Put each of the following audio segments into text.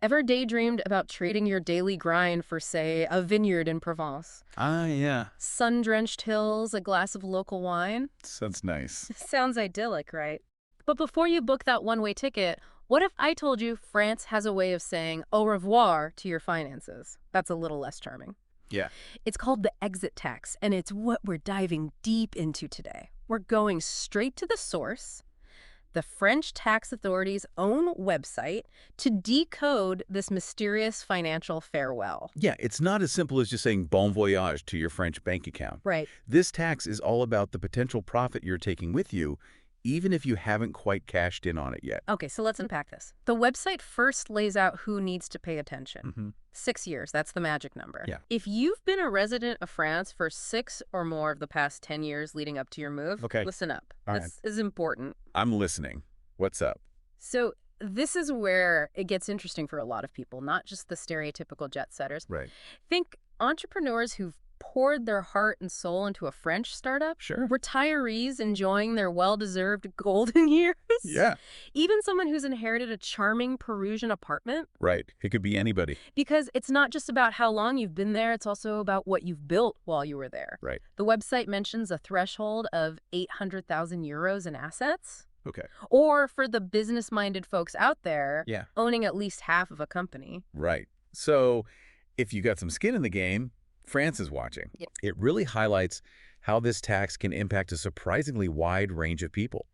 Ever daydreamed about trading your daily grind for, say, a vineyard in Provence? Ah, yeah. Sun-drenched hills, a glass of local wine? Sounds nice. Sounds idyllic, right? But before you book that one-way ticket, what if I told you France has a way of saying au revoir to your finances? That's a little less charming. Yeah. It's called the exit tax, and it's what we're diving deep into today. We're going straight to the source, the French tax authorities' own website, to decode this mysterious financial farewell. Yeah, it's not as simple as just saying bon voyage to your French bank account. Right. This tax is all about the potential profit you're taking with you, even if you haven't quite cashed in on it yet. Okay, so let's unpack this. The website first lays out who needs to pay attention. Mm-hmm. 6 years, that's the magic number. Yeah. If you've been a resident of France for 6 or more of the past 10 years leading up to your move, Okay. listen up. All This is important. I'm listening. What's up? So this is where it gets interesting for a lot of people, not just the stereotypical jet setters. Right. Think entrepreneurs who've poured their heart and soul into a French startup, Sure. retirees enjoying their well-deserved golden years, Yeah. even someone who's inherited a charming Parisian apartment. Right. It could be anybody. Because it's not just about how long you've been there, it's also about what you've built while you were there. Right. The website mentions a threshold of 800,000 euros in assets. Okay. Or for the business-minded folks out there, Yeah. owning at least half of a company. Right. So if you got some skin in the game, France is watching. Yep. It really highlights how this tax can impact a surprisingly wide range of people,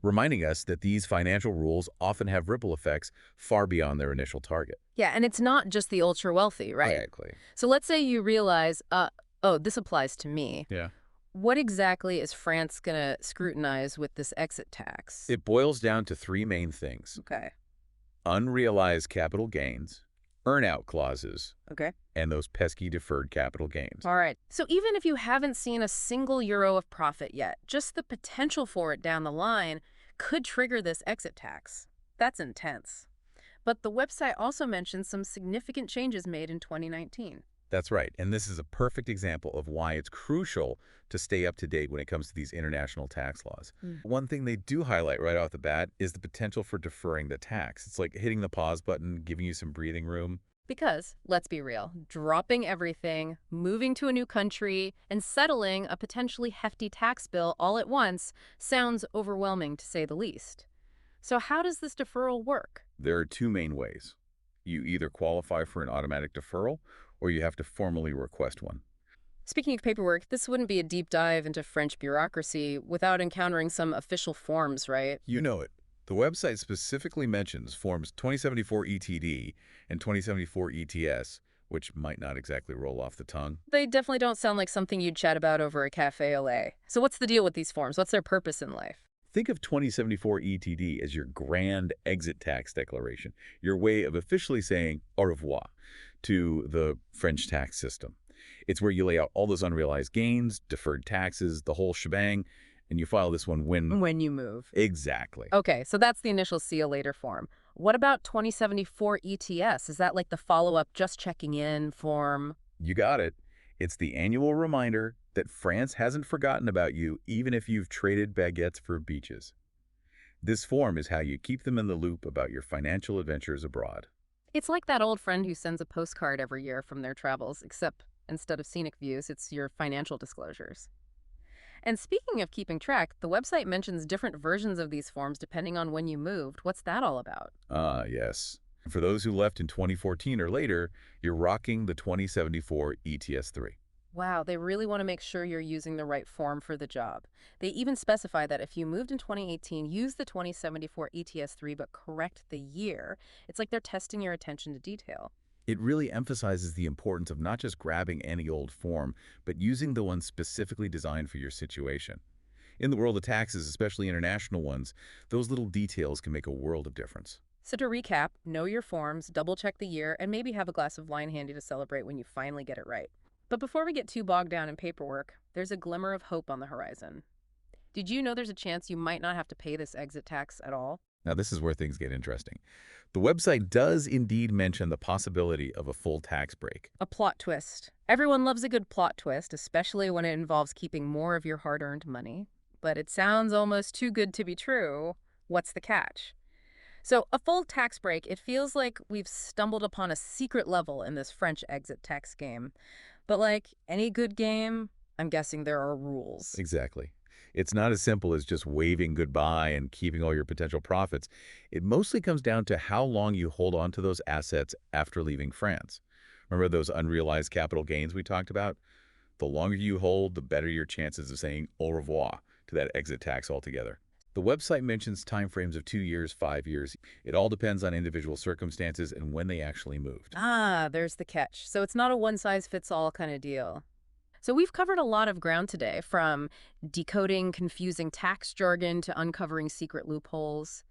reminding us that these financial rules often have ripple effects far beyond their initial target. Yeah, and it's not just the ultra-wealthy, right? Exactly. So let's say you realize, oh, this applies to me. Yeah. What exactly is France going to scrutinize with this exit tax? It boils down to three main things: Okay. unrealized capital gains, earn-out clauses, Okay. and those pesky deferred capital gains. All right. So even if you haven't seen a single euro of profit yet, just the potential for it down the line could trigger this exit tax. That's intense. But the website also mentions some significant changes made in 2019. That's right, and this is a perfect example of why it's crucial to stay up to date when it comes to these international tax laws. One thing they do highlight right off the bat is the potential for deferring the tax. It's like hitting the pause button, giving you some breathing room. Because, let's be real, dropping everything, moving to a new country, and settling a potentially hefty tax bill all at once sounds overwhelming, to say the least. So how does this deferral work? There are two main ways. You either qualify for an automatic deferral, or you have to formally request one. Speaking of paperwork, this wouldn't be a deep dive into French bureaucracy without encountering some official forms, right? You know it. The website specifically mentions Forms 2074 ETD and 2074 ETS, which might not exactly roll off the tongue. They definitely don't sound like something you'd chat about over a cafe au lait. So what's the deal with these forms? What's their purpose in life? Think of 2074 ETD as your grand exit tax declaration, your way of officially saying au revoir to the French tax system. It's where you lay out all those unrealized gains, deferred taxes, the whole shebang, and you file this one When you move. Exactly. Okay, so that's the initial see you later form. What about 2074 ETS? Is that like the follow-up just checking in form? You got it. It's the annual reminder that France hasn't forgotten about you, even if you've traded baguettes for beaches. This form is how you keep them in the loop about your financial adventures abroad. It's like that old friend who sends a postcard every year from their travels, except instead of scenic views, it's your financial disclosures. And speaking of keeping track, the website mentions different versions of these forms depending on when you moved. What's that all about? Ah, yes. For those who left in 2014 or later, you're rocking the 2074 ETS3. Wow, they really want to make sure you're using the right form for the job. They even specify that if you moved in 2018, use the 2074 ETS3, but correct the year. It's like they're testing your attention to detail. It really emphasizes the importance of not just grabbing any old form, but using the one specifically designed for your situation. In the world of taxes, especially international ones, those little details can make a world of difference. So to recap, know your forms, double-check the year, and maybe have a glass of wine handy to celebrate when you finally get it right. But before we get too bogged down in paperwork, there's a glimmer of hope on the horizon. Did you know there's a chance you might not have to pay this exit tax at all? Now, this is where things get interesting. The website does indeed mention the possibility of a full tax break. A plot twist. Everyone loves a good plot twist, especially when it involves keeping more of your hard-earned money. But it sounds almost too good to be true. What's the catch? So, a full tax break, it feels like we've stumbled upon a secret level in this French exit tax game. But like any good game, I'm guessing there are rules. Exactly. It's not as simple as just waving goodbye and keeping all your potential profits. It mostly comes down to how long you hold on to those assets after leaving France. Remember those unrealized capital gains we talked about? The longer you hold, the better your chances of saying au revoir to that exit tax altogether. The website mentions timeframes of 2 years, 5 years. It all depends on individual circumstances and when they actually moved. Ah, there's the catch. So, it's not a one size fits all kind of deal. So, we've covered a lot of ground today, from decoding confusing tax jargon to uncovering secret loopholes.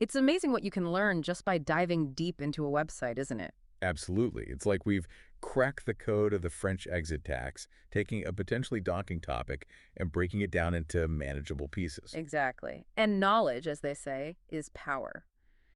It's amazing what you can learn just by diving deep into a website, isn't it? Absolutely. It's like we've cracked the code of the French exit tax, taking a potentially daunting topic and breaking it down into manageable pieces. Exactly. And knowledge, as they say, is power.